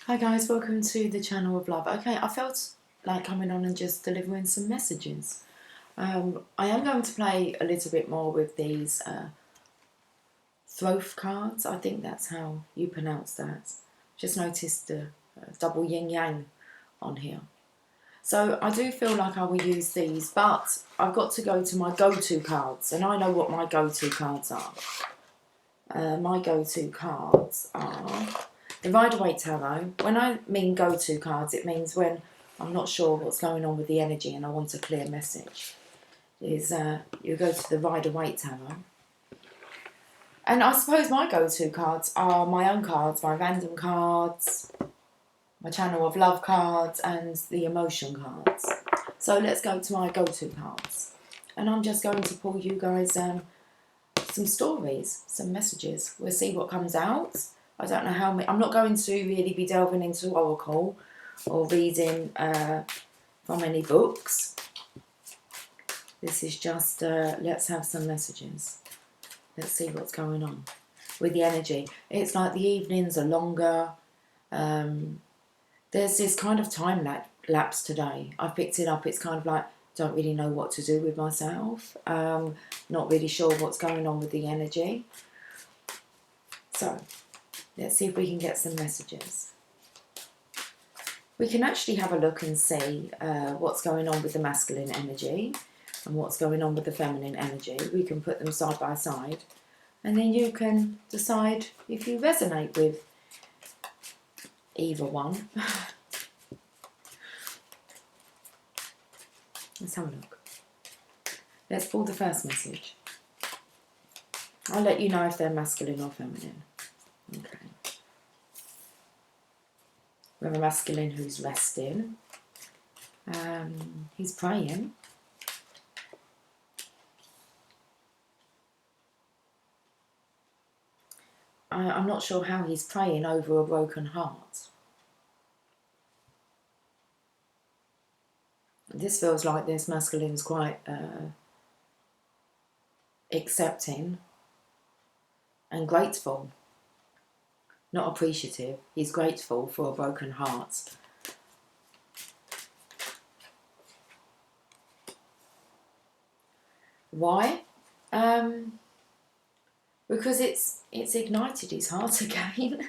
Hi guys, welcome to the channel of love. Okay, I felt like coming on and just delivering some messages. I am going to play a little bit more with these Thoth cards. I think that's how you pronounce that. Just noticed the double yin yang on here. So I do feel like I will use these, but I've got to go to my go-to cards, and I know what my go-to cards are. My go-to cards are the Rider-Waite Tarot. When I mean go-to cards, it means when I'm not sure what's going on with the energy and I want a clear message. You go to the Rider-Waite Tarot. And I suppose my go-to cards are my own cards, my random cards, my channel of love cards, and the emotion cards. So let's go to my go-to cards. And I'm just going to pull you guys some stories, some messages. We'll see what comes out. I don't know how many. I'm not going to really be delving into Oracle or reading from any books. This is just, let's have some messages. Let's see what's going on with the energy. It's like the evenings are longer. There's this kind of time lapse today. I've picked it up. It's kind of like, don't really know what to do with myself. Not really sure what's going on with the energy. So let's see if we can get some messages. We can actually have a look and see what's going on with the masculine energy and what's going on with the feminine energy. We can put them side by side, and then you can decide if you resonate with either one. Let's have a look. Let's pull the first message. I'll let you know if they're masculine or feminine. Okay. We have a masculine who's resting. He's praying. I'm not sure how he's praying over a broken heart. This feels like this masculine's quite accepting and grateful. Not appreciative. He's grateful for a broken heart. Why? Because it's ignited his heart again.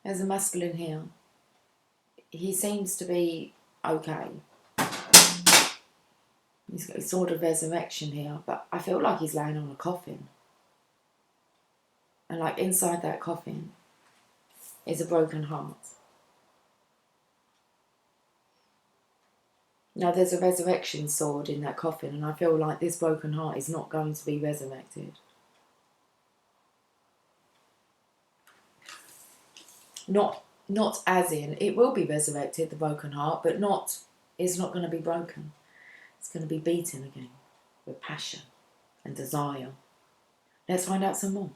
There's a masculine here. He seems to be okay. He's got a sort of resurrection here, but I feel like he's laying on a coffin. And like inside that coffin is a broken heart. Now there's a resurrection sword in that coffin, and I feel like this broken heart is not going to be resurrected. Not as in, it will be resurrected, the broken heart, but it's not going to be broken. It's going to be beaten again with passion and desire. Let's find out some more.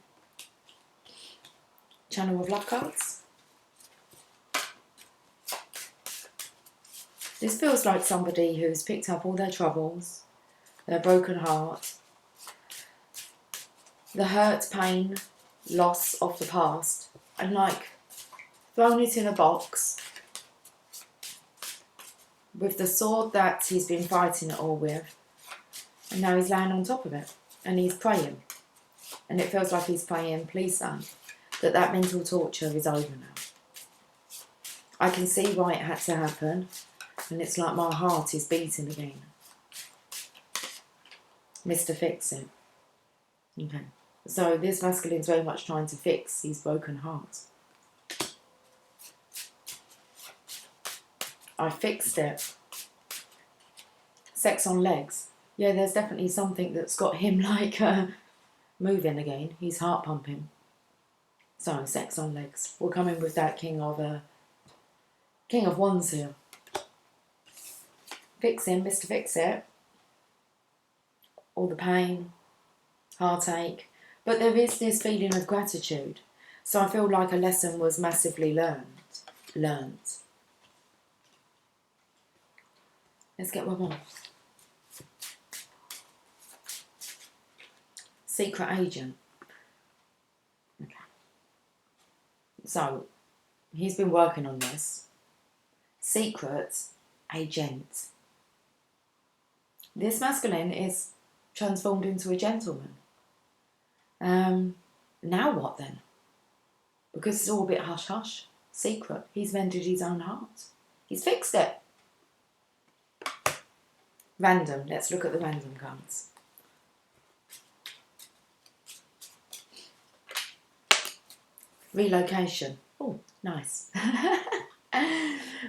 Channel of love cards. This feels like somebody who's picked up all their troubles, their broken heart, the hurt, pain, loss of the past, and like thrown it in a box with the sword that he's been fighting it all with, and now he's laying on top of it and he's praying, and it feels like he's praying, please son, that mental torture is over now. I can see why it had to happen, and it's like my heart is beating again. Mr. Fix It. Okay, so this masculine's very much trying to fix his broken heart. I fixed it. Sex on legs. Yeah, there's definitely something that's got him like moving again. He's heart pumping. So, sex on legs. We'll come in with that King of Wands here. Fix him, Mr. Fix It. All the pain, heartache. But there is this feeling of gratitude. So I feel like a lesson was massively learned. Let's get one more. Secret agent. Okay. So he's been working on this. Secret agent. This masculine is transformed into a gentleman. Now what then? Because it's all a bit hush-hush. Secret. He's mended his own heart. He's fixed it. Random. Let's look at the random cards. Relocation. Oh, nice.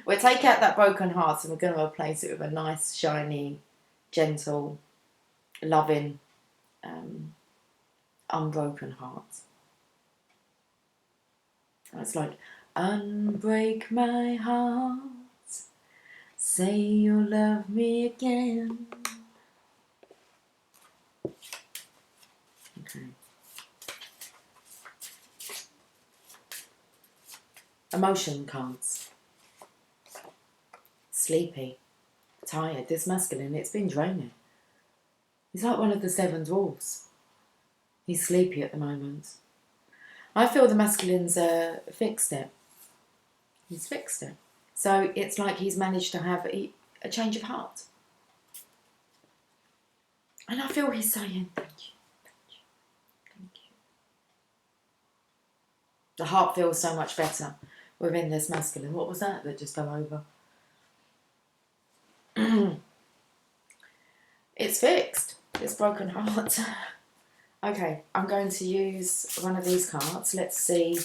We'll take out that broken heart and we're going to replace it with a nice, shiny, gentle, loving, unbroken heart. It's like, unbreak my heart, say you'll love me again. Okay. Emotion cards. Sleepy, tired. This masculine, it's been draining. He's like one of the seven dwarfs. He's sleepy at the moment. I feel the masculine's fixed it. He's fixed it. So it's like he's managed to have a change of heart. And I feel he's saying, thank you, thank you, thank you. The heart feels so much better within this masculine. What was that just fell over? It's fixed. This broken heart. Okay, I'm going to use one of these cards. Let's see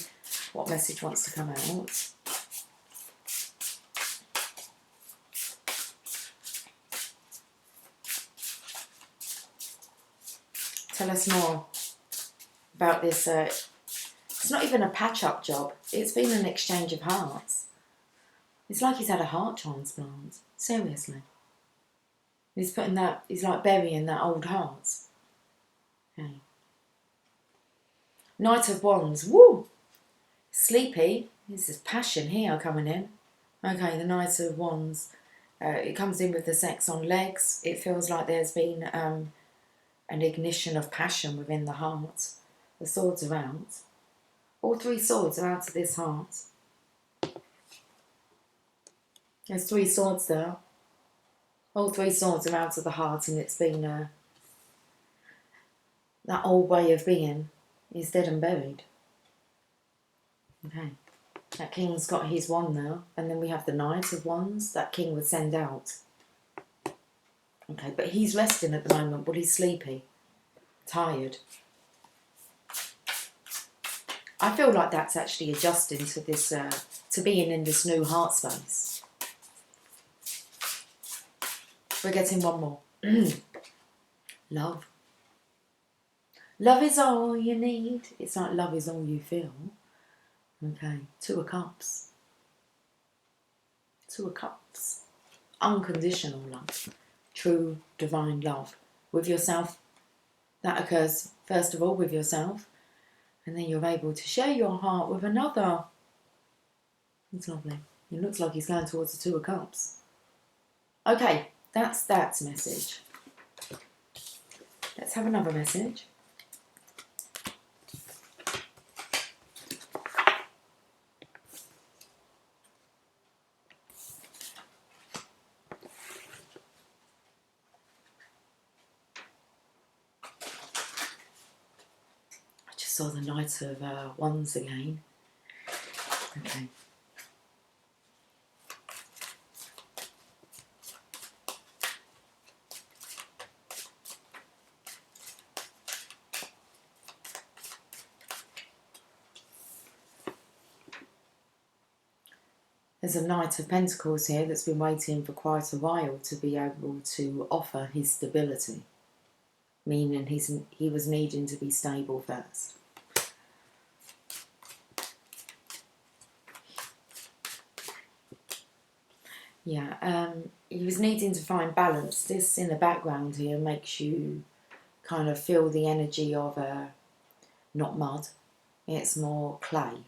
what message wants to come out. Tell us more about this. It's not even a patch-up job. It's been an exchange of hearts. It's like he's had a heart transplant. Seriously. He's putting that, he's like burying that old heart. Okay. Knight of Wands. Woo! Sleepy. This is passion here coming in. Okay, the Knight of Wands. It comes in with the sex on legs. It feels like there's been an ignition of passion within the heart. The swords are out. All three swords are out of this heart. There's three swords there. All three swords are out of the heart, and it's been that old way of being is dead and buried. Okay. That king's got his wand now, and then we have the Knight of Wands that king would send out. Okay, but he's resting at the moment, but he's sleepy, tired. I feel like that's actually adjusting to this, to being in this new heart space. We're getting one more. Love. Love is all you need. It's like love is all you feel. Okay, Two of Cups. Two of Cups. Unconditional love. True divine love. With yourself. That occurs first of all with yourself. And then you're able to share your heart with another. It's lovely. It looks like he's going towards the Two of Cups. Okay, that's that message. Let's have another message. I just saw the Knight of Wands again. Okay. There's a Knight of Pentacles here that's been waiting for quite a while to be able to offer his stability, meaning he was needing to be stable first. Yeah, he was needing to find balance. This in the background here makes you kind of feel the energy of not mud, it's more clay.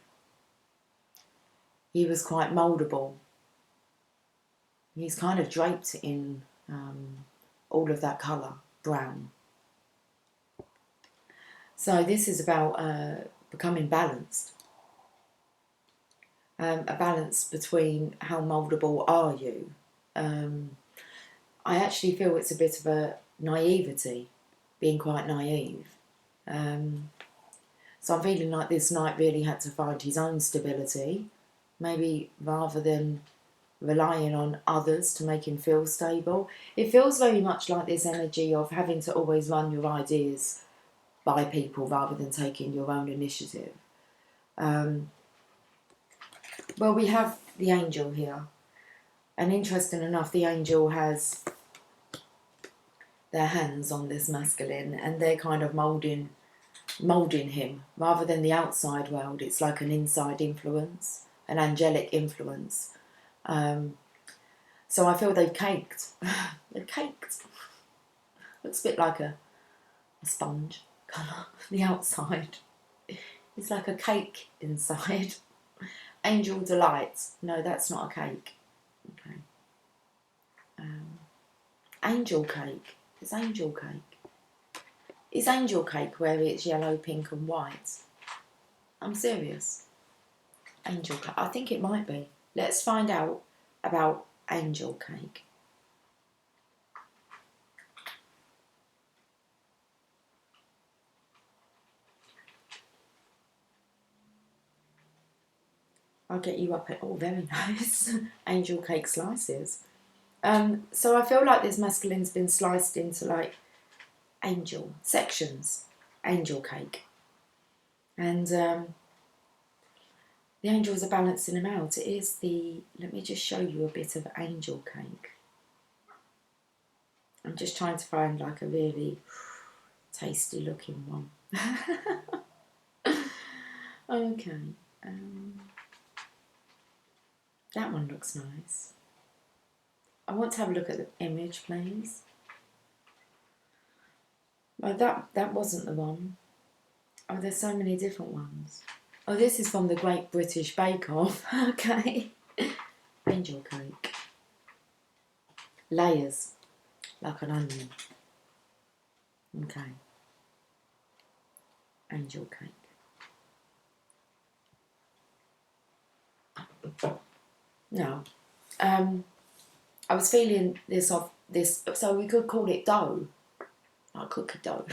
He was quite mouldable. He's kind of draped in all of that colour, brown. So this is about becoming balanced. a balance between how mouldable are you. I actually feel it's a bit of a naivety, being quite naive. So I'm feeling like this knight really had to find his own stability, maybe rather than relying on others to make him feel stable. It feels very much like this energy of having to always run your ideas by people rather than taking your own initiative. Well, we have the angel here, and interesting enough, the angel has their hands on this masculine, and they're kind of moulding him rather than the outside world. It's like an inside influence, an angelic influence. So I feel they've caked. They've caked. Looks a bit like a sponge colour. The outside. It's like a cake inside. Angel delights. No, that's not a cake. Okay. Angel cake. It's angel cake. Is angel cake where it's yellow, pink and white? I'm serious. Angel cake. I think it might be. Let's find out about angel cake. I'll get you up at... Oh, very nice. Angel cake slices. So I feel like this masculine's been sliced into like angel sections. Angel cake. And the angels are balancing him out. It is the... Let me just show you a bit of angel cake. I'm just trying to find like a really tasty looking one. Okay. That one looks nice. I want to have a look at the image, please. Well, that wasn't the one. Oh, there's so many different ones. Oh, this is from the Great British Bake Off. Okay. Angel cake. Layers. Like an onion. Okay. Angel cake. No. I was feeling this of this, so we could call it dough. Like cookie dough.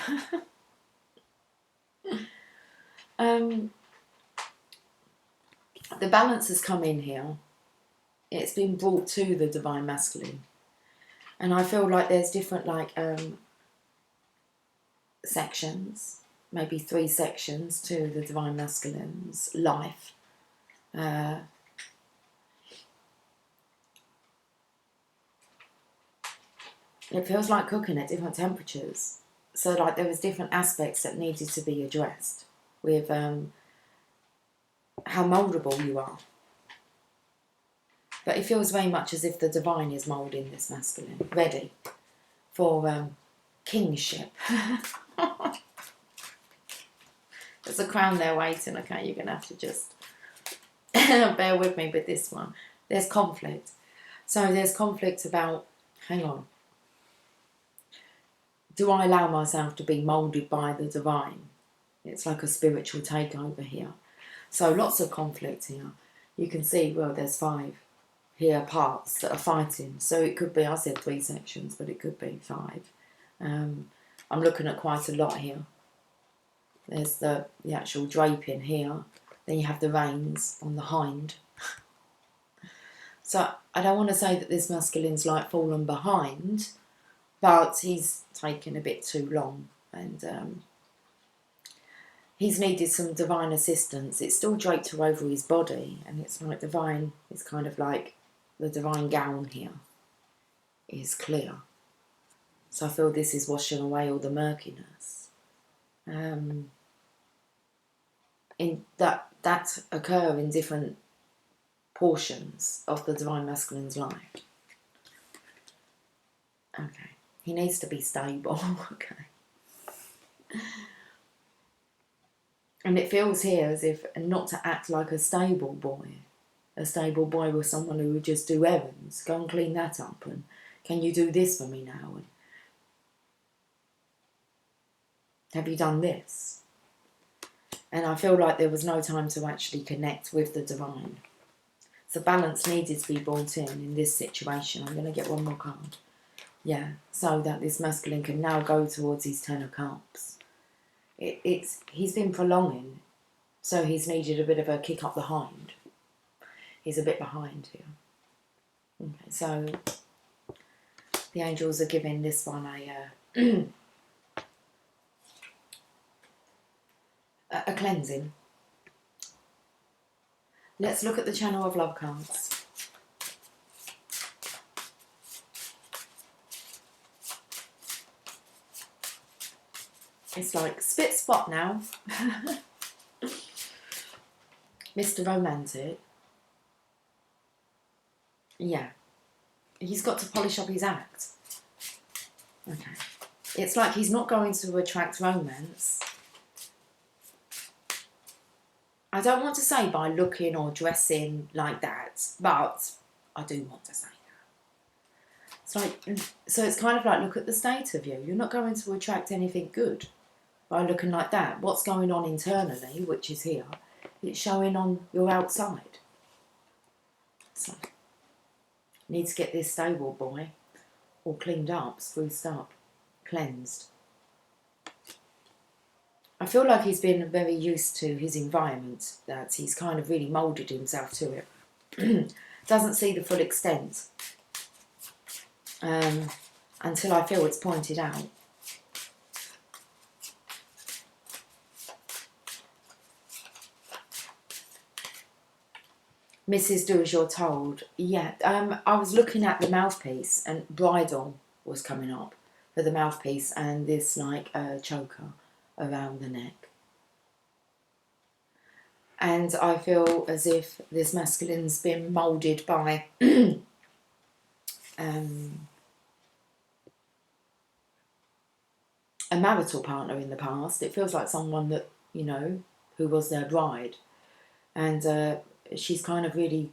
The balance has come in here. It's been brought to the divine masculine. And I feel like there's different like sections, maybe 3 sections to the divine masculine's life. It feels like cooking at different temperatures. So like there was different aspects that needed to be addressed with how mouldable you are. But it feels very much as if the divine is moulding this masculine, ready for kingship. There's a crown there waiting, okay? You're going to have to just bear with me with this one. There's conflict. So there's conflict about, hang on. Do I allow myself to be moulded by the divine? It's like a spiritual takeover here. So lots of conflict here. You can see, well, there's 5 here parts that are fighting. So it could be, I said 3 sections, but it could be 5. I'm looking at quite a lot here. There's the actual draping here. Then you have the reins on the hind. So I don't want to say that this masculine's like fallen behind, but he's taken a bit too long, and he's needed some divine assistance. It's still draped all over his body, and it's like divine, it's kind of like the divine gown here is clear. So I feel this is washing away all the murkiness. In that occur in different portions of the divine masculine's life. Okay. He needs to be stable. Okay. And it feels here as if not to act like a stable boy. A stable boy was someone who would just do errands. Go and clean that up. And can you do this for me now? And have you done this? And I feel like there was no time to actually connect with the divine. So balance needed to be brought in this situation. I'm going to get one more card. Yeah, so that this masculine can now go towards his Ten of Cups. He's been prolonging, so he's needed a bit of a kick up the hind. He's a bit behind here. Okay, so the angels are giving this one a cleansing. Let's look at the Channel of Love cards. It's like spit spot now. Mr. Romantic. Yeah. He's got to polish up his act. Okay. It's like he's not going to attract romance. I don't want to say by looking or dressing like that, but I do want to say that. It's like, so it's kind of like, look at the state of you. You're not going to attract anything good by looking like that. What's going on internally, which is here, it's showing on your outside. So, need to get this stable boy all cleaned up, spruced up, cleansed. I feel like he's been very used to his environment, that he's kind of really moulded himself to it. Doesn't see the full extent until I feel it's pointed out. Mrs. Do As You're Told. Yeah, I was looking at the mouthpiece and bridle was coming up for the mouthpiece and this like choker around the neck. And I feel as if this masculine's been moulded by a marital partner in the past. It feels like someone that, you know, who was their bride. And she's kind of really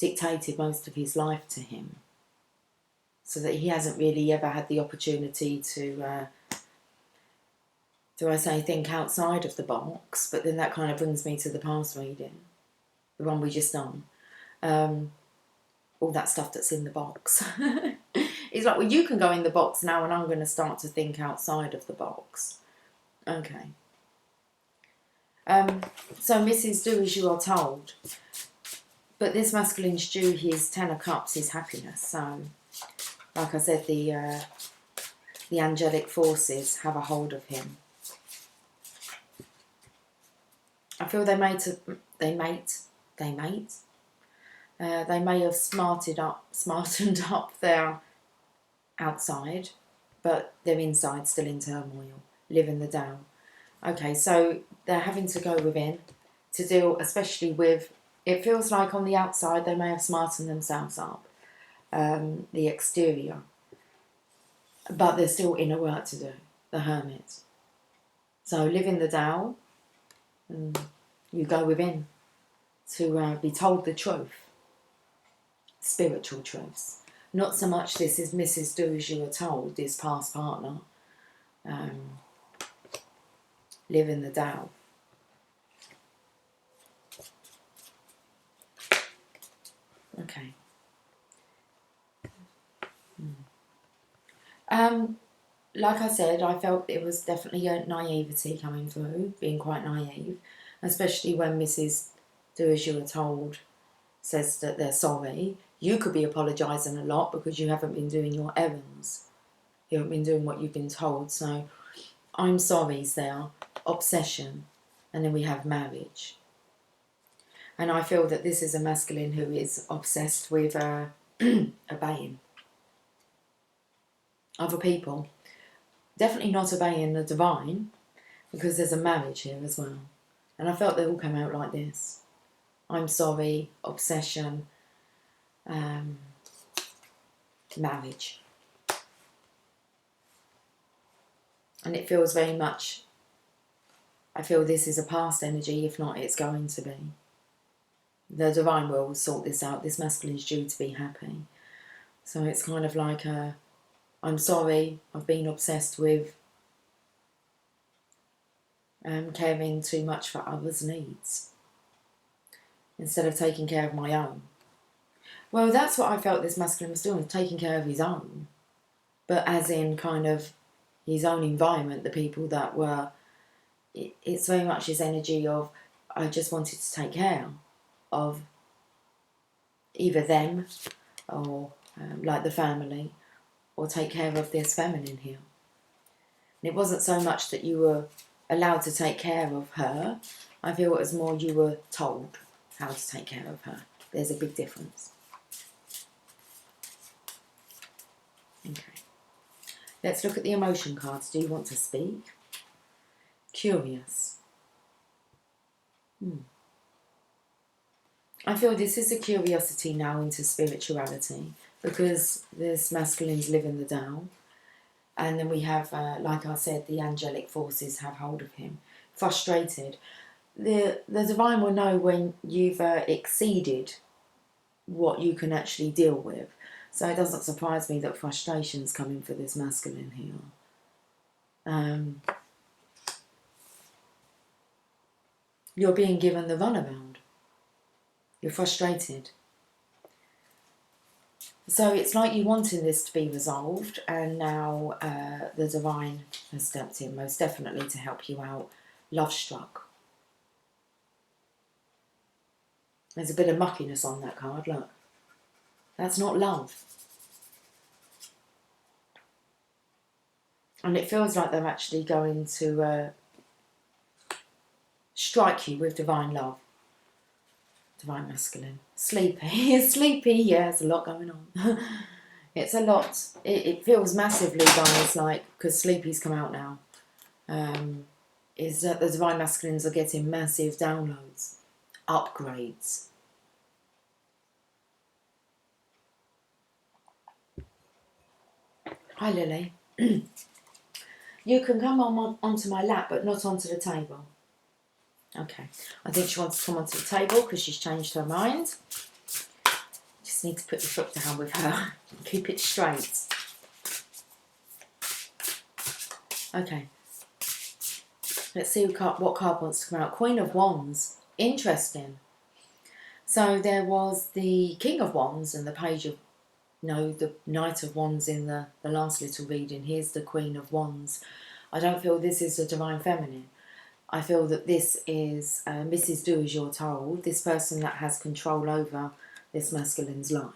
dictated most of his life to him. So that he hasn't really ever had the opportunity to, do I say, think outside of the box? But then that kind of brings me to the past reading, the one we just done. All that stuff that's in the box. It's like, well, you can go in the box now and I'm going to start to think outside of the box. Okay. So Mrs. Do As You Are Told. But this masculine's due his Ten of Cups, his happiness. So, like I said, the angelic forces have a hold of him. I feel they may have smartened up their outside, but their inside's still in turmoil, living the down. Okay, so they're having to go within to deal, especially with, it feels like on the outside they may have smartened themselves up, the exterior, but there's still inner work to do, the hermit. So live in the Tao, and you go within to be told the truth, spiritual truths. Not so much this is Mrs. Do As You Are Told, this past partner. Live in the Tao. Okay. Like I said, I felt it was definitely a naivety coming through, being quite naive, especially when Mrs. Do As You Are Told says that they're sorry. You could be apologising a lot because you haven't been doing your errands. You haven't been doing what you've been told. So I'm sorry's there, obsession, and then we have marriage. And I feel that this is a masculine who is obsessed with obeying other people. Definitely not obeying the divine, because there's a marriage here as well. And I felt they all came out like this. I'm sorry, obsession, marriage. And it feels very much, I feel this is a past energy, if not it's going to be. The divine will sort this out. This masculine is due to be happy. So it's kind of like I'm sorry, I've been obsessed with caring too much for others' needs. instead of taking care of my own. Well, that's what I felt this masculine was doing, taking care of his own. But as in kind of his own environment, the people that were... It's very much his energy of, I just wanted to take care of either them or like the family, or take care of this feminine here. And it wasn't so much that you were allowed to take care of her. I feel it was more you were told how to take care of her. There's a big difference. Okay. Let's look at the emotion cards. Do you want to speak? Curious. I feel this is a curiosity now into spirituality, because this masculine's living the Tao. And then we have, like I said, the angelic forces have hold of him. Frustrated. The divine will know when you've exceeded what you can actually deal with. So it doesn't surprise me that frustration's coming for this masculine here. You're being given the runaround. You're frustrated. So it's like you wanted this to be resolved, and now the divine has stepped in, most definitely, to help you out. Love struck. There's a bit of muckiness on that card, look. That's not love. And it feels like they're actually going to strike you with divine love. Divine masculine. Sleepy. Sleepy, yeah, there's a lot going on. It's a lot. It feels massively, guys, like, because Sleepy's come out now, is that the divine masculines are getting massive downloads, upgrades. Hi, Lily. You can come onto my lap, but not onto the table. Okay. I think she wants to come onto the table because she's changed her mind. Just need to put your foot down with her. Keep it straight. Okay. Let's see what card wants to come out. Queen of Wands. Interesting. So there was the King of Wands and the Page of... No, the Knight of Wands in the last little reading. Here's the Queen of Wands. I don't feel this is the Divine Feminine. I feel that this is Mrs. Do As You're Told. This person that has control over this masculine's life.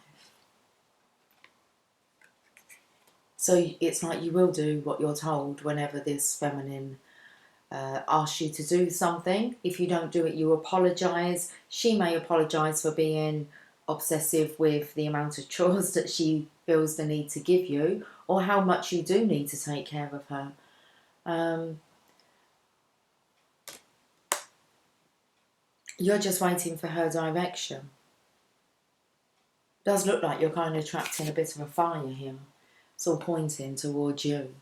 So it's like you will do what you're told whenever this feminine asks you to do something. If you don't do it, you apologise. She may apologise for being obsessive with the amount of chores that she feels the need to give you, or how much you do need to take care of her. You're just waiting for her direction. Does look like you're kind of trapped in a bit of a fire here. It's all pointing towards you.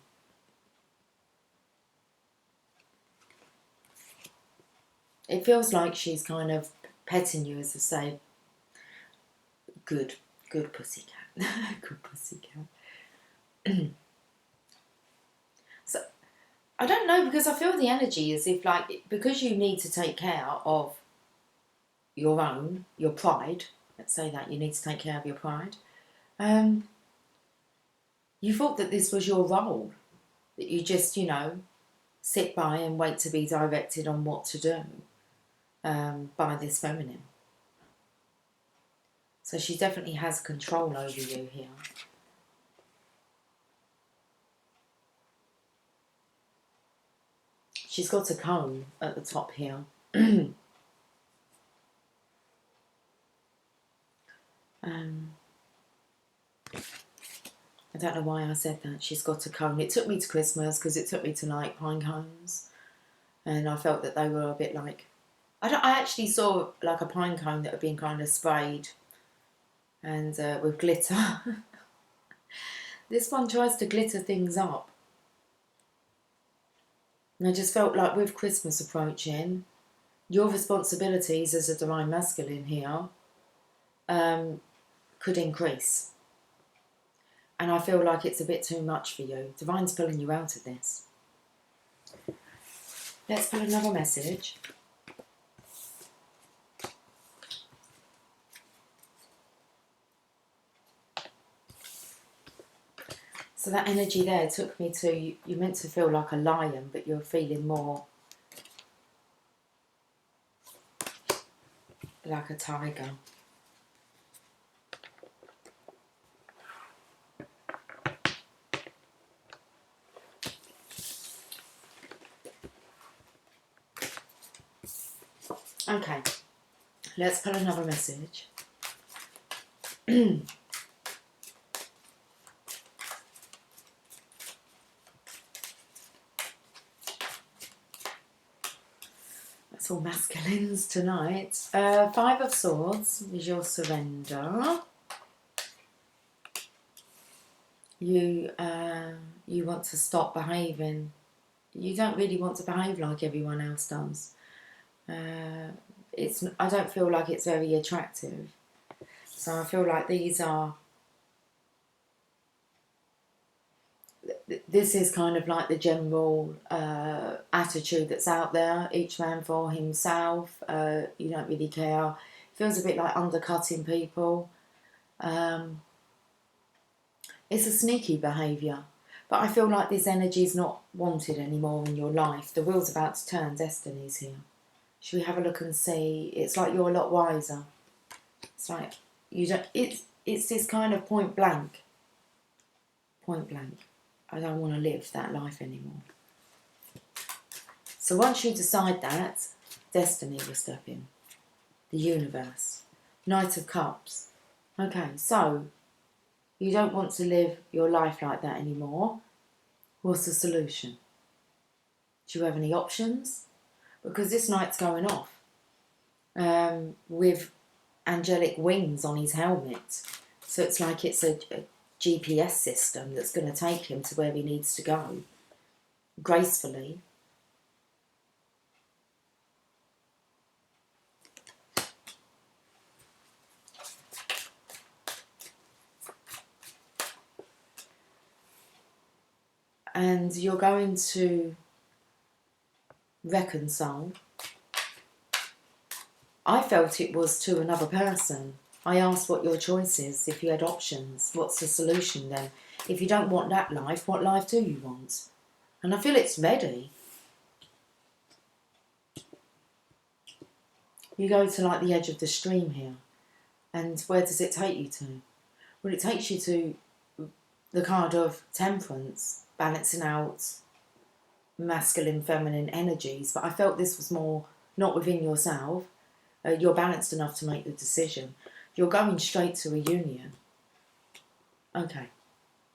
It feels like she's kind of petting you, as I say. Good pussycat. Good pussycat. So, I don't know, because I feel the energy as if, like, because you need to take care of your own, your pride. Let's say that you need to take care of your pride. You thought that this was your role, that you just, you know, sit by and wait to be directed on what to do by this feminine. So she definitely has control over you here. She's got a comb at the top here. I don't know why I said that. She's got a comb. It took me to Christmas because it took me to like pine cones, and I felt that they were a bit like... I actually saw like a pine cone that had been kind of sprayed and with glitter. This one tries to glitter things up. And I just felt like with Christmas approaching, your responsibilities as a divine masculine here could increase. And I feel like it's a bit too much for you. Divine's pulling you out of this. Let's put another message. So that energy there took me to, you're meant to feel like a lion, but you're feeling more like a tiger. Okay, let's pull another message. That's all masculines tonight. Five of Swords is your surrender. You want to stop behaving. You don't really want to behave like everyone else does. I don't feel like it's very attractive. So I feel like this is kind of like the general attitude that's out there. Each man for himself. You don't really care. Feels a bit like undercutting people. It's a sneaky behaviour. But I feel like this energy is not wanted anymore in your life. The wheel's about to turn. Destiny's here. Should we have a look and see? It's like you're a lot wiser. It's like you don't. It's this kind of point blank. Point blank. I don't want to live that life anymore. So once you decide that, destiny will step in. The universe. Knight of Cups. Okay, so you don't want to live your life like that anymore. What's the solution? Do you have any options? Because this knight's going off with angelic wings on his helmet. So it's like it's a GPS system that's going to take him to where he needs to go gracefully. And you're going to reconcile. I felt it was to another person. I asked what your choice is, if you had options. What's the solution then? If you don't want that life, what life do you want? And I feel it's ready. You go to like the edge of the stream here. And where does it take you to? Well, it takes you to the card of Temperance, balancing out masculine, feminine energies. But I felt this was more not within yourself. You're balanced enough to make the decision. You're going straight to a union. Okay.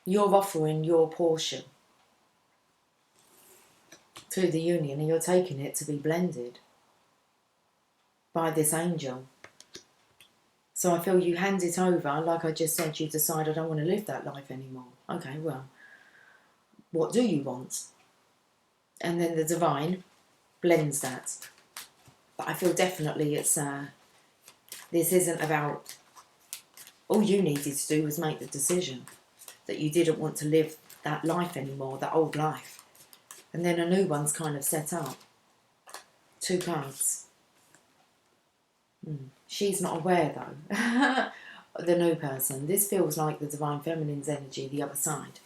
You're offering your portion to the union and you're taking it to be blended by this angel. So I feel you hand it over, like I just said, you decide I don't want to live that life anymore. Okay, well, what do you want? And then the divine blends that. But I feel definitely it's this isn't about, all you needed to do was make the decision that you didn't want to live that life anymore, that old life. And then a new one's kind of set up. Two cards. She's not aware though. The new person. This feels like the divine feminine's energy, the other side.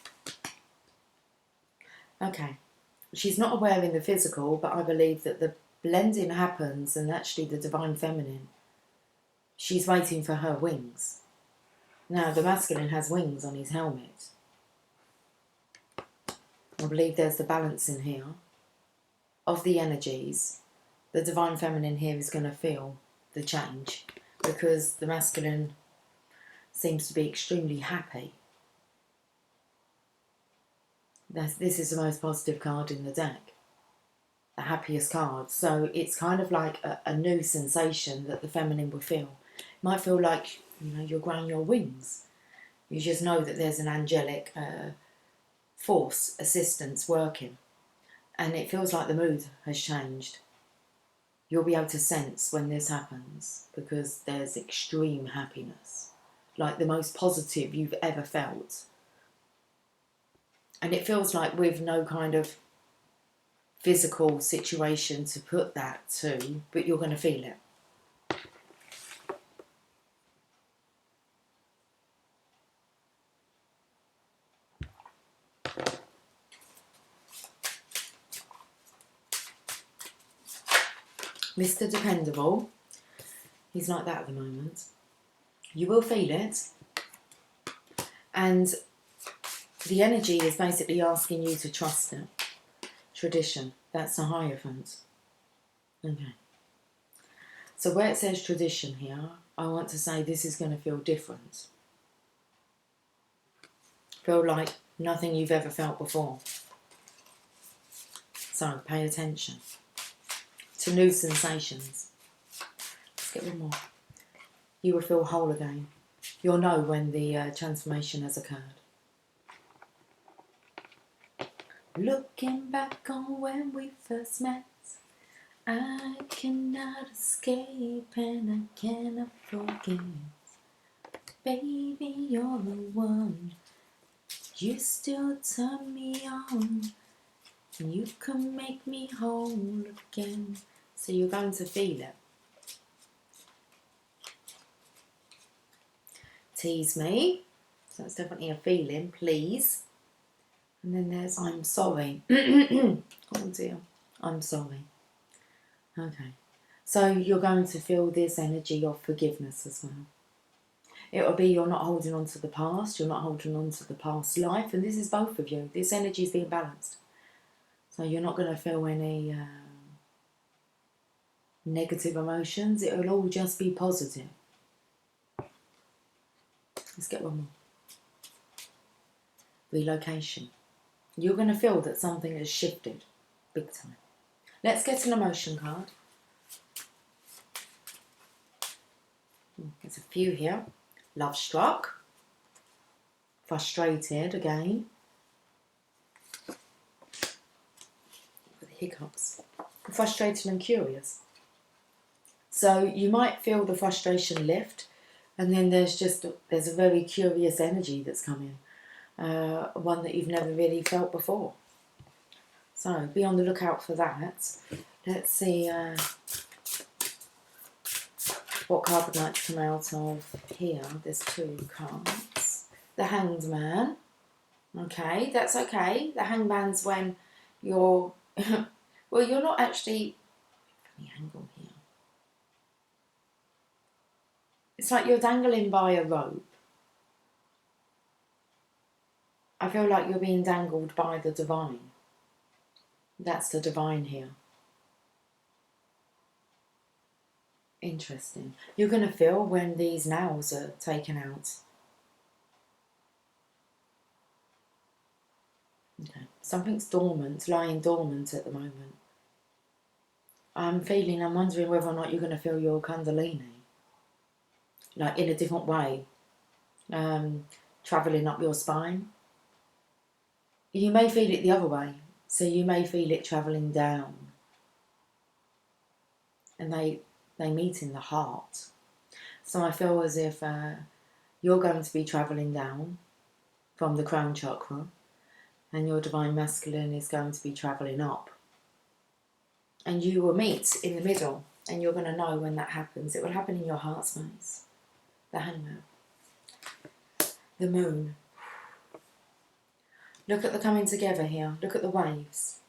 Okay. She's not aware in the physical, but I believe that the blending happens and actually the divine feminine, she's waiting for her wings. Now, the masculine has wings on his helmet. I believe there's the balance in here of the energies. The divine feminine here is going to feel the change because the masculine seems to be extremely happy. This is the most positive card in the deck. The happiest card. So it's kind of like a new sensation that the feminine will feel. It might feel like, you're growing your wings. You just know that there's an angelic force, assistance working. And it feels like the mood has changed. You'll be able to sense when this happens because there's extreme happiness. Like the most positive you've ever felt. And it feels like with no kind of physical situation to put that to, but you're going to feel it. Mr. Dependable, he's like that at the moment. You will feel it. And the energy is basically asking you to trust it. Tradition, that's the Hierophant. Okay. So where it says tradition here, I want to say this is going to feel different. Feel like nothing you've ever felt before. So pay attention to new sensations. Let's get one more. You will feel whole again. You'll know when the transformation has occurred. Looking back on when we first met, I cannot escape and I cannot forget. Baby, you're the one. You still turn me on. You can make me whole again. So you're going to feel it. Tease me. So that's definitely a feeling, please. And then there's I'm sorry. Oh dear. I'm sorry. Okay. So you're going to feel this energy of forgiveness as well. It'll be you're not holding on to the past. You're not holding on to the past life. And this is both of you. This energy is being balanced. So you're not going to feel any negative emotions. It'll all just be positive. Let's get one more. Relocation. You're going to feel that something has shifted big time. Let's get an emotion card. There's a few here. Love struck. Frustrated again. With hiccups. Frustrated and curious. So you might feel the frustration lift, and then there's a very curious energy that's coming. One that you've never really felt before. So be on the lookout for that. Let's see what card would like to come out of here. There's two cards. The Hanged Man. Okay, that's okay. The Hanged Man's when you're... well, you're not actually... Let me angle here. It's like you're dangling by a rope. I feel like you're being dangled by the divine. That's the divine here. Interesting. You're going to feel when these nails are taken out. Okay. Something's dormant, lying dormant at the moment. I'm wondering whether or not you're going to feel your Kundalini. Like in a different way. Travelling up your spine. You may feel it the other way. So you may feel it travelling down. And they meet in the heart. So I feel as if you're going to be travelling down from the crown chakra, and your divine masculine is going to be travelling up. And you will meet in the middle, and you're going to know when that happens. It will happen in your heart space. The Hangman. The Moon. Look at the coming together here. Look at the waves.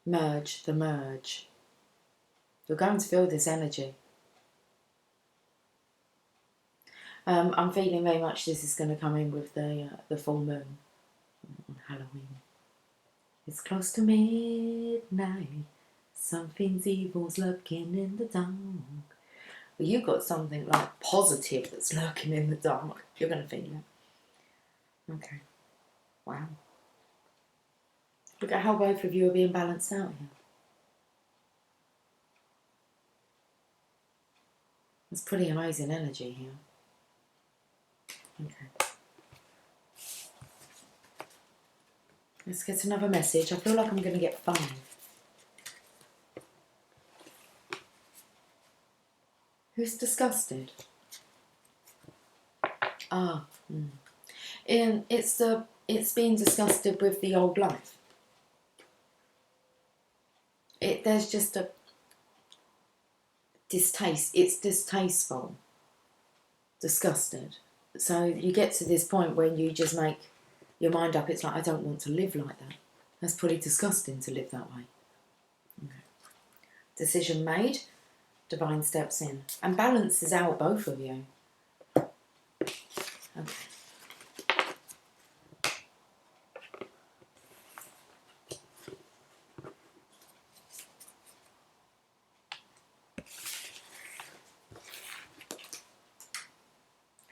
Merge, the merge. You're going to feel this energy. I'm feeling very much this is going to come in with the full moon on Halloween. It's close to midnight. Something's evil's lurking in the dark. Well, you've got something like positive that's lurking in the dark. You're going to feel it. Okay. Wow. Look at how both of you are being balanced out here. There's pretty amazing energy here. Okay. Let's get another message. I feel like I'm going to get 5. Who's disgusted? Ah. It's being disgusted with the old life. There's just a distaste. It's distasteful. Disgusted. So you get to this point when you just make your mind up. It's like, I don't want to live like that. That's pretty disgusting to live that way. Okay. Decision made, divine steps in, and balances out both of you. Okay.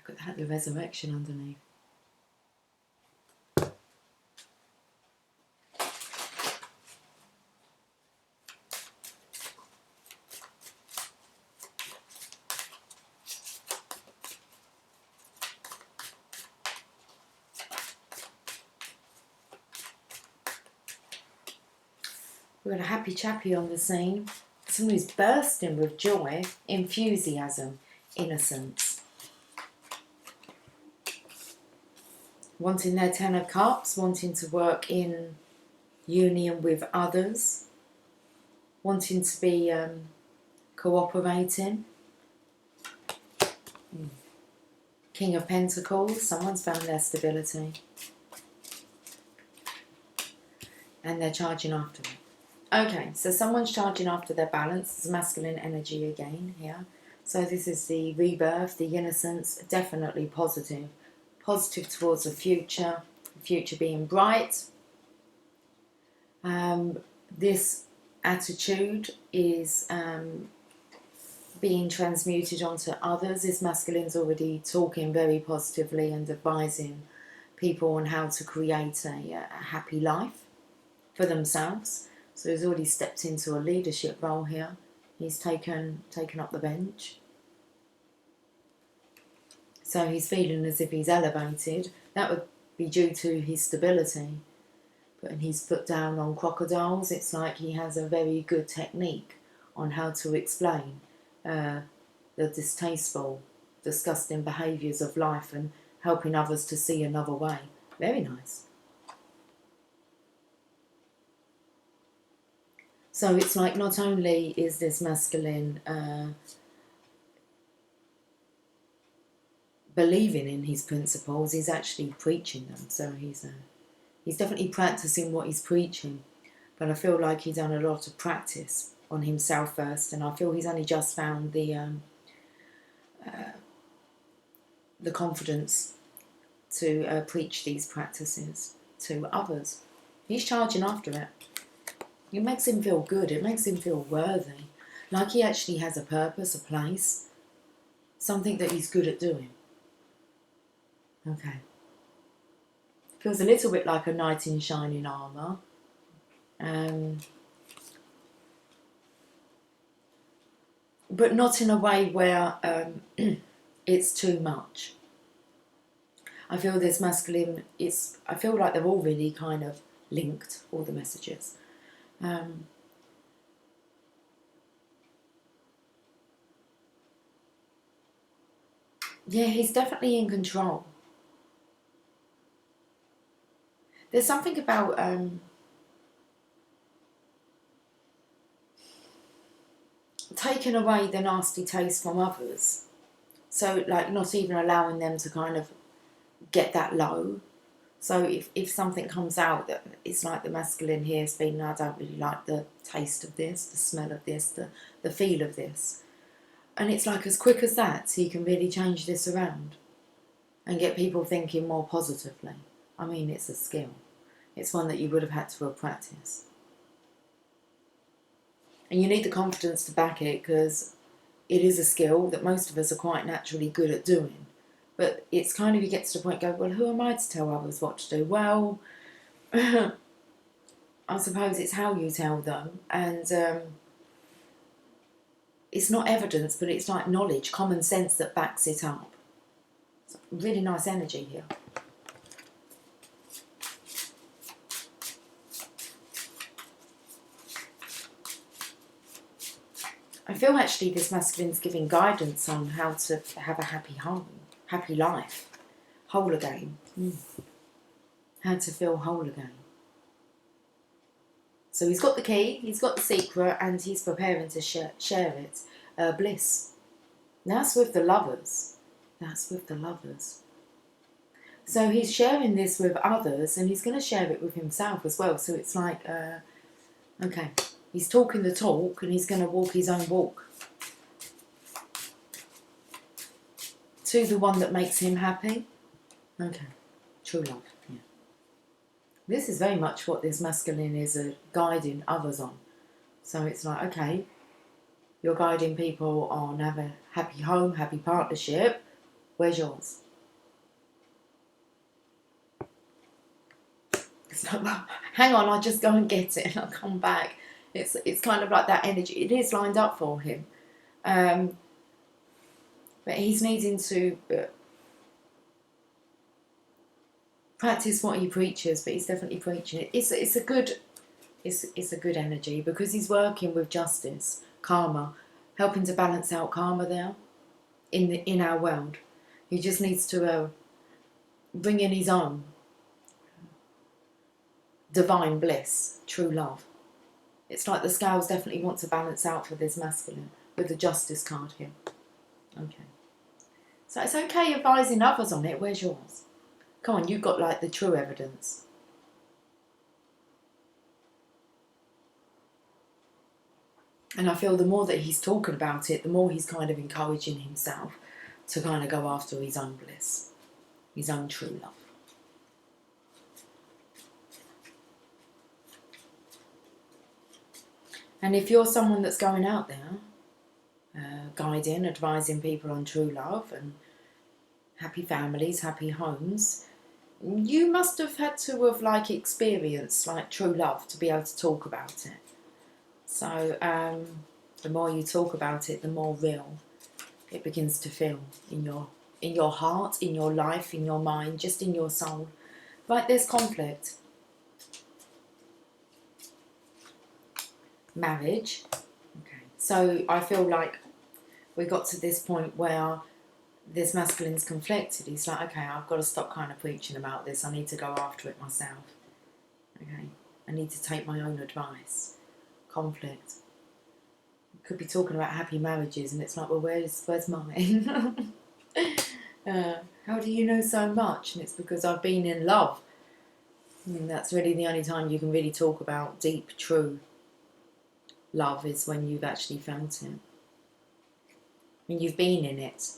Look at that, the resurrection underneath. We've got a happy chappy on the scene. Someone who's bursting with joy, enthusiasm, innocence. Wanting their 10 of Cups, wanting to work in union with others, wanting to be cooperating. King of Pentacles, someone's found their stability. And they're charging after it. Okay, so someone's charging after their balance. It's masculine energy again here. So this is the rebirth, the innocence, definitely positive. Positive towards the future being bright. This attitude is being transmuted onto others. This masculine's already talking very positively and advising people on how to create a happy life for themselves. So he's already stepped into a leadership role here. He's taken up the bench. So he's feeling as if he's elevated. That would be due to his stability. Putting his foot down on crocodiles, it's like he has a very good technique on how to explain the distasteful, disgusting behaviours of life and helping others to see another way. Very nice. So it's like not only is this masculine believing in his principles, he's actually preaching them. So he's definitely practicing what he's preaching. But I feel like he's done a lot of practice on himself first, and I feel he's only just found the confidence to preach these practices to others. He's charging after it. It makes him feel good. It makes him feel worthy. Like he actually has a purpose, a place. Something that he's good at doing. Okay. Feels a little bit like a knight in shining armour. But not in a way where it's too much. I feel this masculine, I feel like they're all really kind of linked, all the messages. Yeah, he's definitely in control. There's something about taking away the nasty taste from others. So, like, not even allowing them to kind of get that low. So if something comes out that it's like the masculine here has been, I don't really like the taste of this, the smell of this, the feel of this. And it's like as quick as that, he can really change this around and get people thinking more positively. I mean, it's a skill. It's one that you would have had to have practiced. And you need the confidence to back it, because it is a skill that most of us are quite naturally good at doing. But it's kind of, you get to the point, go, well, who am I to tell others what to do? Well, I suppose it's how you tell them. And it's not evidence, but it's like knowledge, common sense that backs it up. It's really nice energy here. I feel actually this masculine's giving guidance on how to have a happy home, happy life, whole again. How to feel whole again. So he's got the key, he's got the secret, and he's preparing to share it. Bliss. That's with the lovers. That's with the lovers. So he's sharing this with others, and he's going to share it with himself as well. So it's like, okay, he's talking the talk, and he's going to walk his own walk to the one that makes him happy. Okay, true love. Yeah. This is very much what this masculine is guiding others on. So it's like, okay, you're guiding people on have a happy home, happy partnership. Where's yours? It's like, well, hang on, I'll just go and get it and I'll come back. It's kind of like that energy. It is lined up for him. But he's needing to practice what he preaches, but he's definitely preaching it. It's a good energy because he's working with justice, karma, helping to balance out karma there in our world. He just needs to bring in his own divine bliss, true love. It's like the scales definitely want to balance out for this masculine with the justice card here. Okay. So it's okay advising others on it. Where's yours? Come on, you've got like the true evidence. And I feel the more that he's talking about it, the more he's kind of encouraging himself to kind of go after his own bliss, his own true love. And if you're someone that's going out there, guiding, advising people on true love and happy families, happy homes, you must have had to have like experienced like true love to be able to talk about it. So the more you talk about it, the more real it begins to feel in your heart, in your life, in your mind, just in your soul. Like there's conflict. Marriage. Okay. So I feel like we got to this point where this masculine's conflicted. He's like, okay, I've got to stop kind of preaching about this. I need to go after it myself. Okay. I need to take my own advice. Conflict. Could be talking about happy marriages, and it's like, well, where's mine? How do you know so much? And it's because I've been in love. And that's really the only time you can really talk about deep, true love is when you've actually felt it. When you've been in it.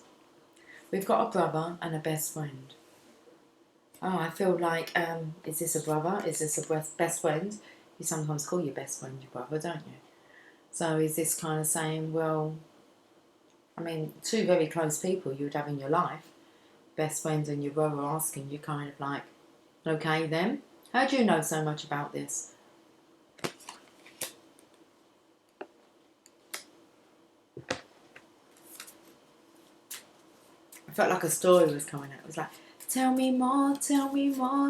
We've got a brother and a best friend. Oh, I feel like, is this a brother? Is this a best friend? You sometimes call your best friend your brother, don't you? So is this kind of saying, well, I mean, two very close people you would have in your life, best friends and your brother asking you kind of like, okay then, how do you know so much about this? I felt like a story was coming out. It was like, tell me more,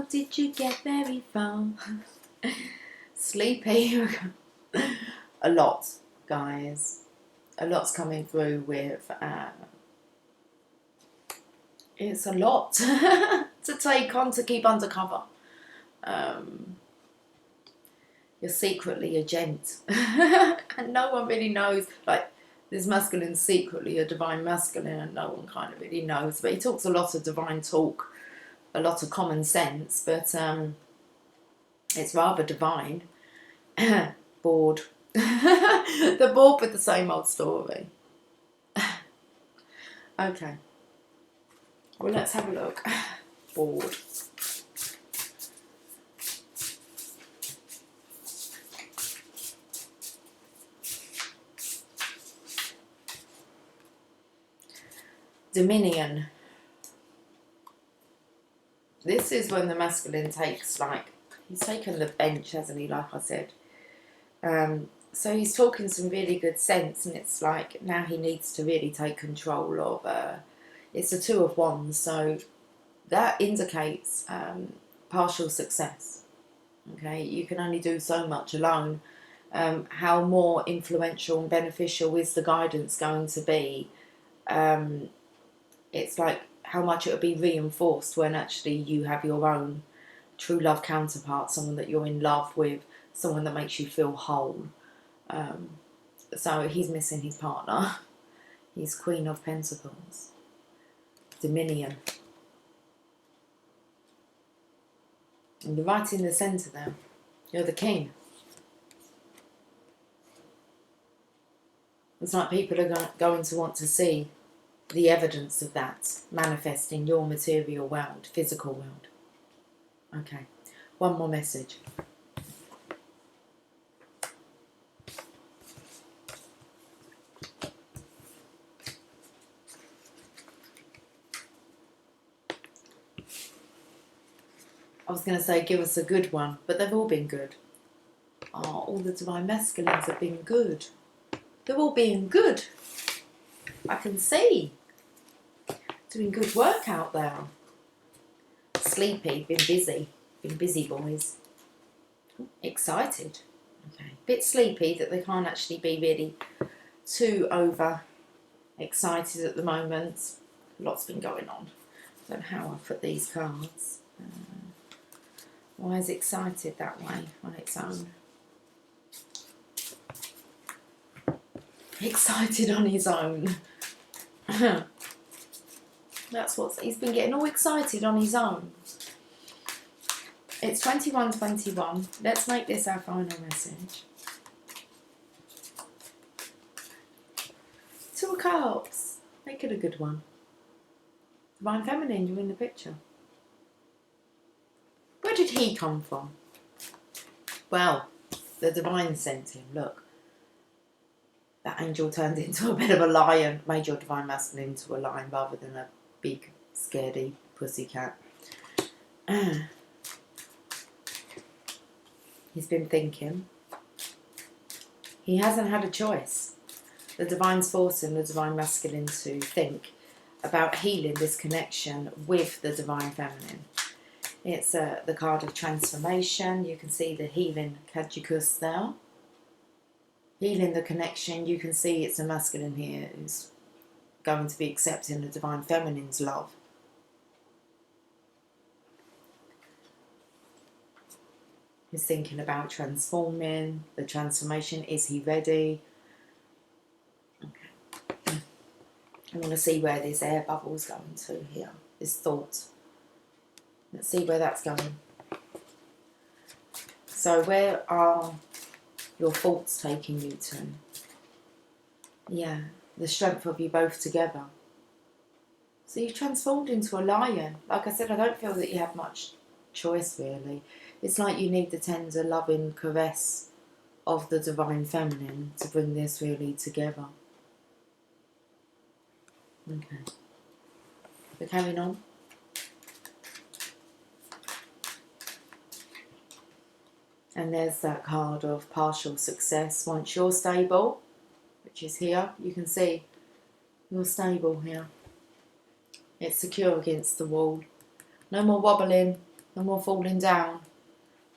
did you get very far? Sleepy. A lot, guys. A lot's coming through with, it's a lot to take on, to keep undercover. You're secretly a gent. And no one really knows, like, this masculine secretly a divine masculine and no one kind of really knows. But he talks a lot of divine talk, a lot of common sense, but it's rather divine. Bored. They're bored with the same old story. Okay. Well, let's have a look. Bored. Dominion. This is when the masculine takes, like, he's taken the bench, hasn't he, like I said. So he's talking some really good sense, and it's like now he needs to really take control of, it's the Two of Wands, so that indicates partial success. Okay, you can only do so much alone. How more influential and beneficial is the guidance going to be? It's like how much it will be reinforced when actually you have your own true love counterpart, someone that you're in love with, someone that makes you feel whole. So he's missing his partner. He's Queen of Pentacles. Dominion. And you're right in the centre there. You're the king. It's like people are going to want to see the evidence of that manifest in your material world, physical world. Okay, one more message. I was going to say give us a good one, but they've all been good. Oh, all the divine masculines have been good. They're all being good. I can see. Doing good work out there. Sleepy, been busy boys. Excited. Okay, bit sleepy that they can't actually be really too over excited at the moment. Lots been going on. I don't know how I put these cards. Why is excited that way on its own? Excited on his own. That's what he's been getting all excited on his own. It's 21:21. Let's make this our final message. Two of Cups. Make it a good one. Divine Feminine, you're in the picture. Where did he come from? Well, the Divine sent him. Look. That angel turned into a bit of a lion. Made your Divine Masculine into a lion rather than a big, scaredy pussycat. He's been thinking. He hasn't had a choice. The Divine's forcing the Divine Masculine to think about healing this connection with the Divine Feminine. It's the card of transformation. You can see the healing caducus there. Healing the connection. You can see it's a masculine here who's going to be accepting the Divine Feminine's love. He's thinking about transforming, the transformation. Is he ready? Okay. I want to see where this air bubble's going to here, this thought. Let's see where that's going. So where are your thoughts taking you to? Yeah, the strength of you both together. So you've transformed into a lion. Like I said, I don't feel that you have much choice really. It's like you need the tender, loving caress of the Divine Feminine to bring this really together. Okay. We're carrying on. And there's that card of partial success. Once you're stable, which is here, you can see you're stable here. It's secure against the wall. No more wobbling, no more falling down.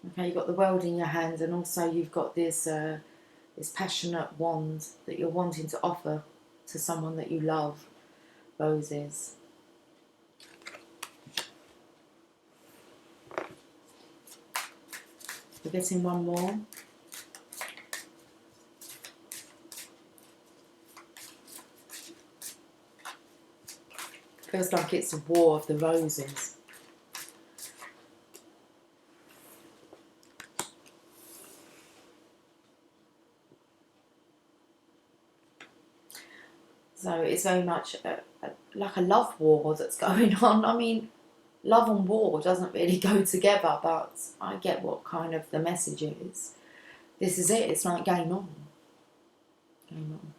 Okay, you've got the world in your hand, and also you've got this this passionate wand that you're wanting to offer to someone that you love. Roses. We're getting one more. Feels like it's a war of the roses. So it's very much like a love war that's going on. I mean, love and war doesn't really go together, but I get what kind of the message is. This is it. It's like game on. Game on.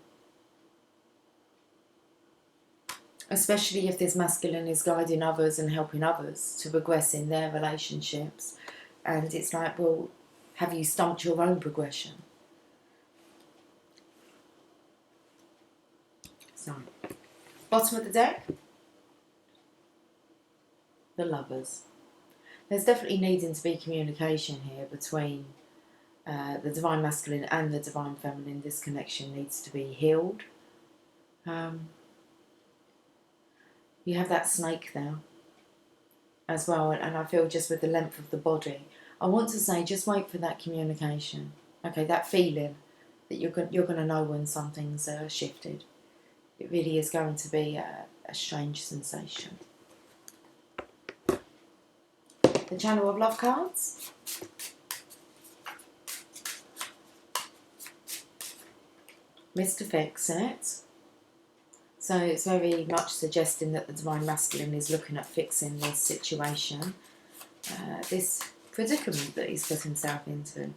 Especially if this masculine is guiding others and helping others to progress in their relationships. And it's like, well, have you stumped your own progression? So, bottom of the deck, the Lovers. There's definitely needing to be communication here between the Divine Masculine and the Divine Feminine. This connection needs to be healed. You have that snake there as well, and I feel just with the length of the body, I want to say just wait for that communication. Okay, that feeling that you're going to know when something's shifted. It really is going to be a strange sensation. the Channel of Love cards. Mr. Fix-It. So it's very much suggesting that the Divine Masculine is looking at fixing this situation, this predicament that he's put himself into.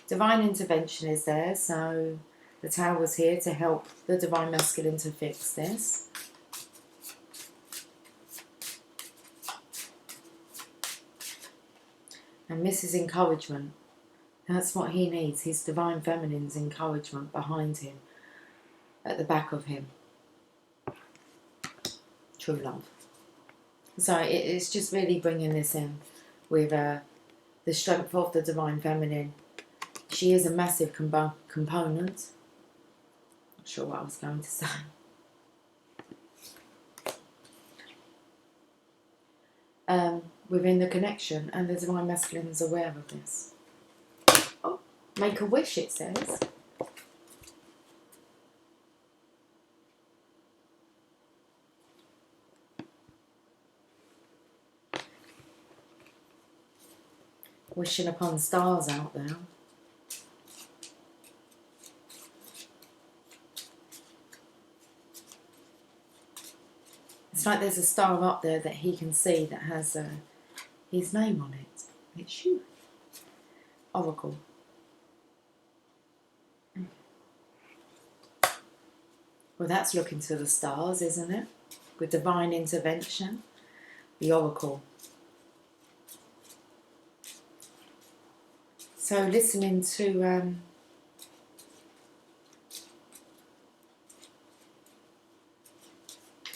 Divine intervention is there, so the Tower's here to help the Divine Masculine to fix this. And this is encouragement. That's what he needs. His Divine Feminine's encouragement behind him, at the back of him. True love. So it's just really bringing this in with the strength of the Divine Feminine. She is a massive component. Not sure what I was going to say. Within the connection, and the Divine Masculine is aware of this. Oh, make a wish, it says. Wishing upon stars out there. It's like there's a star up there that he can see that has his name on it. It's you. Oracle. Well, that's looking to the stars, isn't it? With divine intervention. The Oracle. So listening to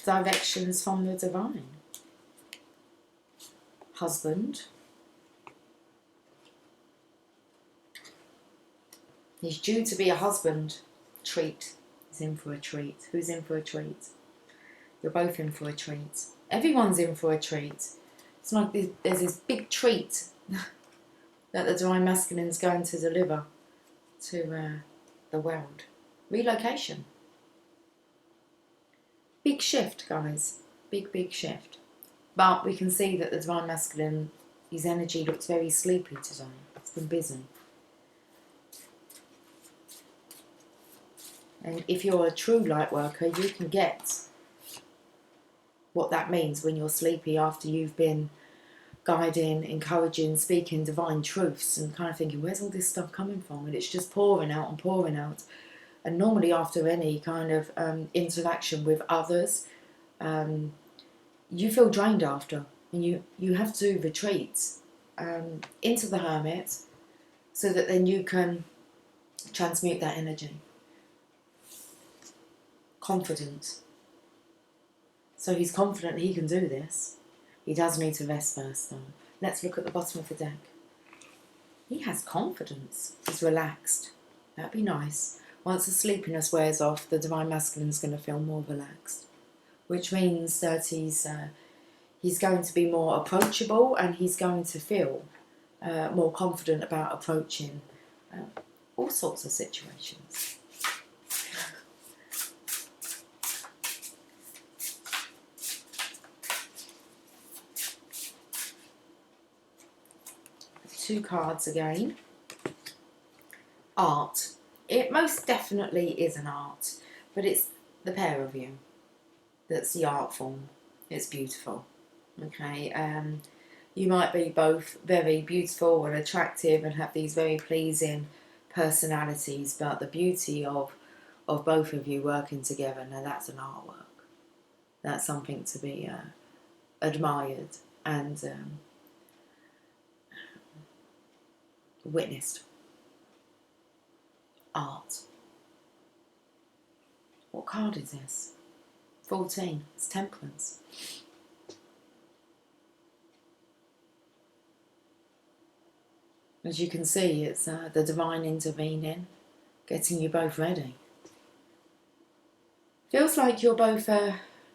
directions from the divine. Husband. He's due to be a husband. Treat. He's in for a treat. Who's in for a treat? You're both in for a treat. Everyone's in for a treat. It's like there's this big treat that the Divine Masculine is going to deliver to the world. Relocation. Big shift, guys. Big, big shift. But we can see that the Divine Masculine, his energy looks very sleepy today. It's been busy. And if you're a true light worker, you can get what that means when you're sleepy after you've been guiding, encouraging, speaking divine truths and kind of thinking, where's all this stuff coming from? And it's just pouring out and pouring out. And normally after any kind of interaction with others, you feel drained after. And you have to retreat into the hermit so that then you can transmute that energy. Confident. So he's confident he can do this. He does need to rest first, though. Let's look at the bottom of the deck. He has confidence. He's relaxed. That'd be nice. Once the sleepiness wears off, the Divine Masculine is going to feel more relaxed, which means that he's going to be more approachable and he's going to feel more confident about approaching all sorts of situations. Two cards again. Art. It most definitely is an art, but it's the pair of you that's the art form. It's beautiful. Okay, you might be both very beautiful and attractive and have these very pleasing personalities, but the beauty of both of you working together, now that's an artwork. That's something to be admired and witnessed. Art. What card is this? 14. It's Temperance. As you can see, it's the divine intervening, getting you both ready. Feels like you're both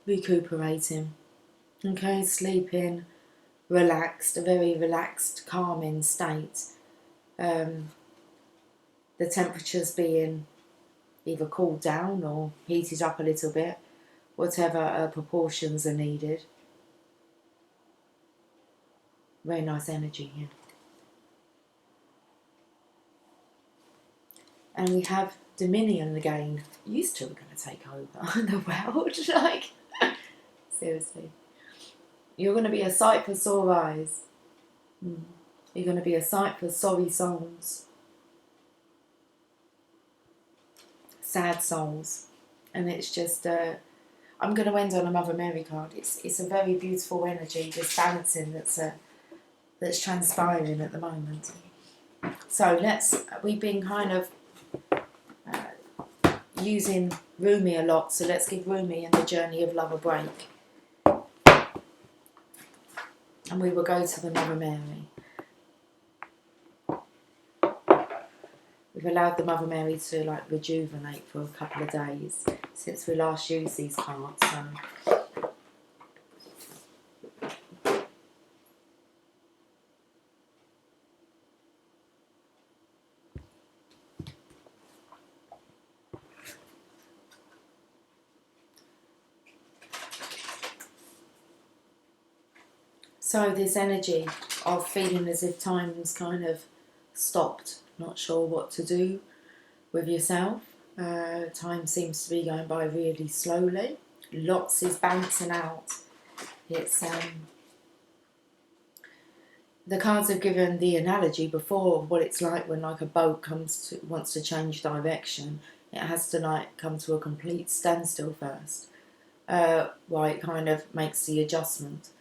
recuperating. Okay, sleeping, relaxed, a very relaxed, calming state. The temperatures being either cooled down or heated up a little bit, whatever proportions are needed. Very nice energy here. And we have Dominion again. You two are going to take over the world. Like, seriously. You're going to be a sight for sore eyes. You're going to be a sight for sorry souls. Sad souls. And it's just, I'm going to end on a Mother Mary card. It's a very beautiful energy, this balancing that's transpiring at the moment. So we've been kind of using Rumi a lot, so let's give Rumi and the Journey of Love a break. And we will go to the Mother Mary. We've allowed the Mother Mary to like rejuvenate for a couple of days since we last used these cards. So this energy of feeling as if time's kind of stopped, not sure what to do with yourself. Time seems to be going by really slowly. Lots is bouncing out. It's the cards have given the analogy before of what it's like when like a boat wants to change direction. It has to like come to a complete standstill first, while it kind of makes the adjustment.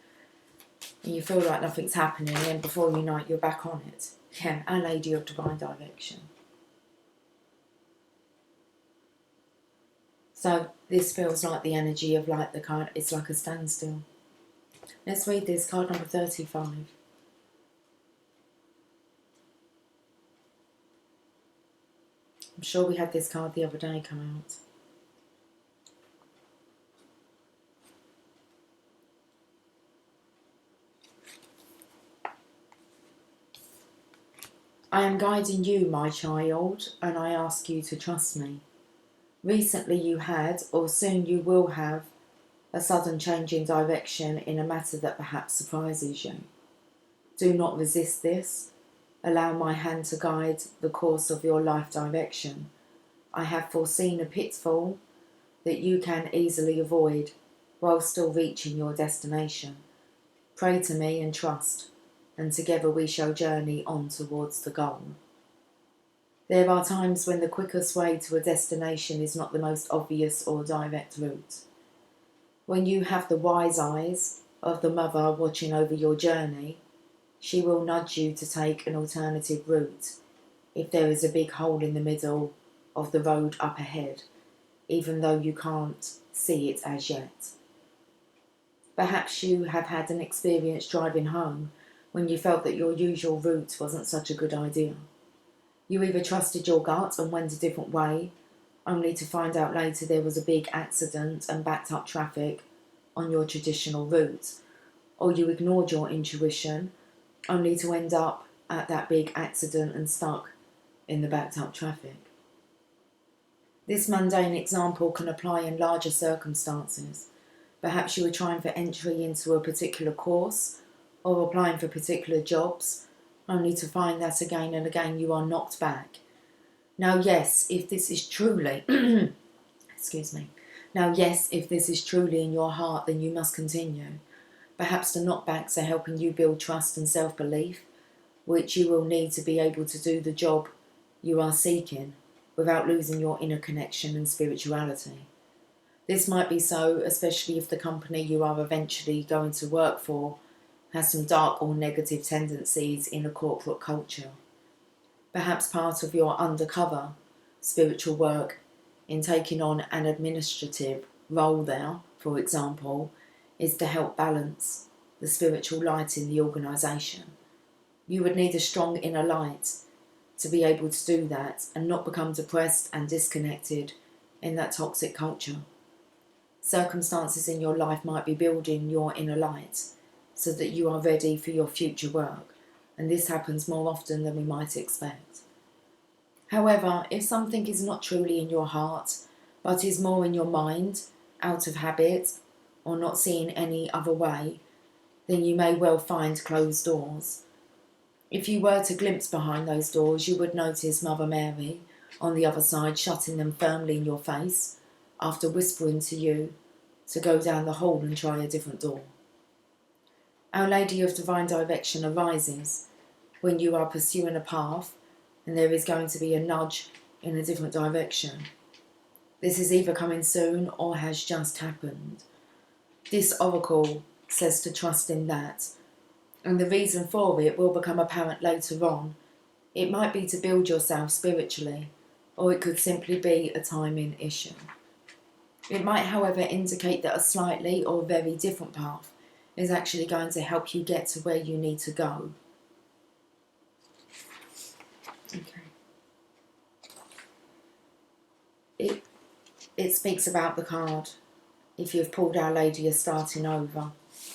And you feel like nothing's happening, and before you know it, you're back on it. Yeah, Our Lady of Divine Direction. So this feels like the energy of like it's like a standstill. Let's read this, card number 35. I'm sure we had this card the other day come out. I am guiding you, my child, and I ask you to trust me. Recently you had, or soon you will have, a sudden change in direction in a matter that perhaps surprises you. Do not resist this. Allow my hand to guide the course of your life direction. I have foreseen a pitfall that you can easily avoid while still reaching your destination. Pray to me and trust, and together we shall journey on towards the goal. There are times when the quickest way to a destination is not the most obvious or direct route. When you have the wise eyes of the mother watching over your journey, she will nudge you to take an alternative route if there is a big hole in the middle of the road up ahead, even though you can't see it as yet. Perhaps you have had an experience driving home when you felt that your usual route wasn't such a good idea. You either trusted your gut and went a different way, only to find out later there was a big accident and backed up traffic on your traditional route, or you ignored your intuition, only to end up at that big accident and stuck in the backed up traffic. This mundane example can apply in larger circumstances. Perhaps you were trying for entry into a particular course or applying for particular jobs, only to find that again and again you are knocked back. Now, yes, if this is truly, if this is truly in your heart, then you must continue. Perhaps the knockbacks are helping you build trust and self-belief, which you will need to be able to do the job you are seeking without losing your inner connection and spirituality. This might be so, especially if the company you are eventually going to work for has some dark or negative tendencies in a corporate culture. Perhaps part of your undercover spiritual work in taking on an administrative role there, for example, is to help balance the spiritual light in the organisation. You would need a strong inner light to be able to do that and not become depressed and disconnected in that toxic culture. Circumstances in your life might be building your inner light so that you are ready for your future work, and this happens more often than we might expect. However, if something is not truly in your heart, but is more in your mind, out of habit, or not seeing any other way, then you may well find closed doors. If you were to glimpse behind those doors, you would notice Mother Mary on the other side shutting them firmly in your face after whispering to you to go down the hall and try a different door. Our Lady of Divine Direction arises when you are pursuing a path and there is going to be a nudge in a different direction. This is either coming soon or has just happened. This oracle says to trust in that, and the reason for it will become apparent later on. It might be to build yourself spiritually, or it could simply be a timing issue. It might, however, indicate that a slightly or very different path is actually going to help you get to where you need to go. Okay. It speaks about the card. If you've pulled Our Lady of Starting Over,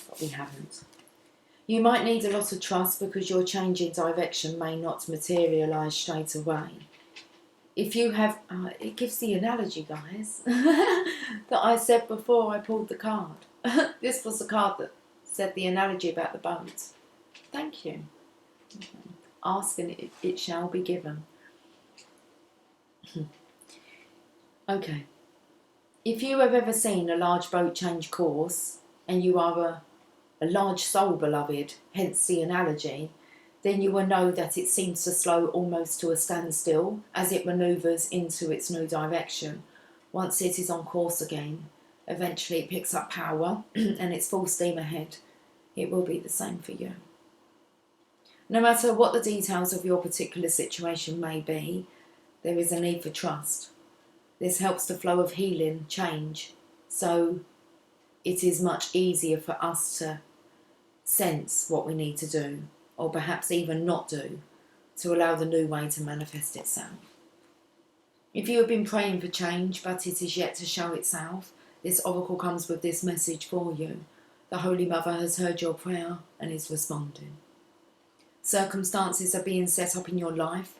but we haven't. You might need a lot of trust because your change in direction may not materialise straight away. If you have, it gives the analogy, guys, that I said before I pulled the card. This was the card that said the analogy about the boat. Thank you. Ask and it shall be given. Okay. If you have ever seen a large boat change course, and you are a large soul, beloved, hence the analogy, then you will know that it seems to slow almost to a standstill as it manoeuvres into its new direction. Once it is on course again, eventually it picks up power and it's full steam ahead. It will be the same for you. No matter what the details of your particular situation may be, there is a need for trust. This helps the flow of healing change, so it is much easier for us to sense what we need to do, or perhaps even not do, to allow the new way to manifest itself. If you have been praying for change, but it is yet to show itself, this oracle comes with this message for you. The Holy Mother has heard your prayer and is responding. Circumstances are being set up in your life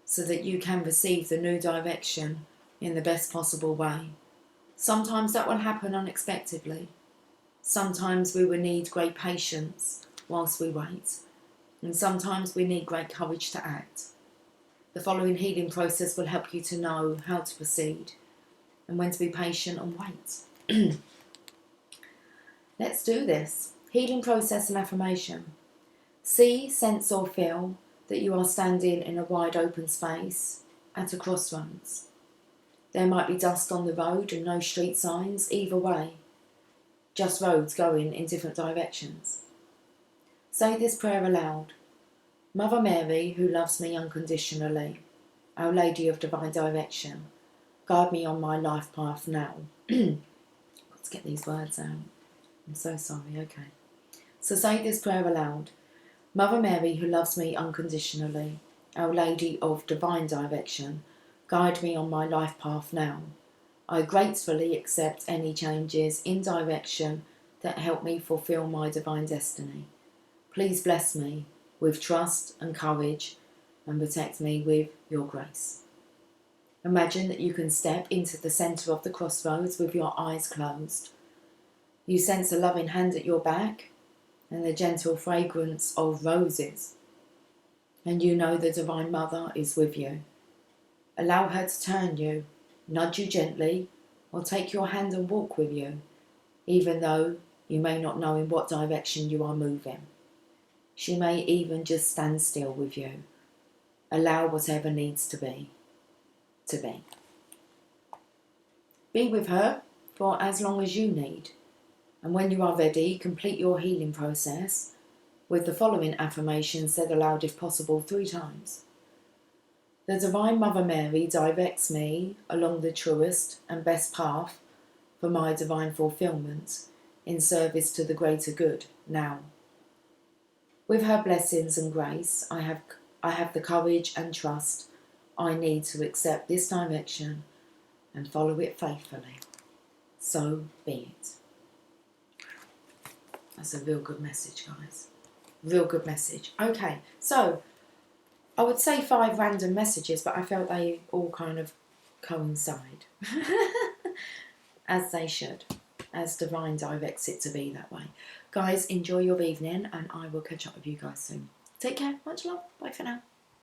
so that you can receive the new direction in the best possible way. Sometimes that will happen unexpectedly. Sometimes we will need great patience whilst we wait. And sometimes we need great courage to act. The following healing process will help you to know how to proceed and when to be patient and wait. Let's do this. Healing process and affirmation. See, sense or feel that you are standing in a wide open space at a crossroads. There might be dust on the road and no street signs, either way. Just roads going in different directions. Say this prayer aloud. Mother Mary, who loves me unconditionally, Our Lady of Divine Direction, guide me on my life path now. Let's get these words out. I'm so sorry, okay. So say this prayer aloud. Mother Mary, who loves me unconditionally, Our Lady of Divine Direction, guide me on my life path now. I gratefully accept any changes in direction that help me fulfill my divine destiny. Please bless me with trust and courage and protect me with your grace. Imagine that you can step into the centre of the crossroads with your eyes closed. You sense a loving hand at your back and the gentle fragrance of roses. And you know the Divine Mother is with you. Allow her to turn you, nudge you gently, or take your hand and walk with you, even though you may not know in what direction you are moving. She may even just stand still with you. Allow whatever needs to be. Be with her for as long as you need, and when you are ready, complete your healing process with the following affirmation said aloud if possible 3 times. The Divine Mother Mary directs me along the truest and best path for my divine fulfillment in service to the greater good now. With her blessings and grace, I have the courage and trust I need to accept this direction and follow it faithfully. So be it. That's a real good message, guys. Real good message. Okay, so I would say 5 random messages, but I felt they all kind of coincide. As they should. as divine directs it to be that way. Guys, enjoy your evening, and I will catch up with you guys soon. Take care. Much love. Bye for now.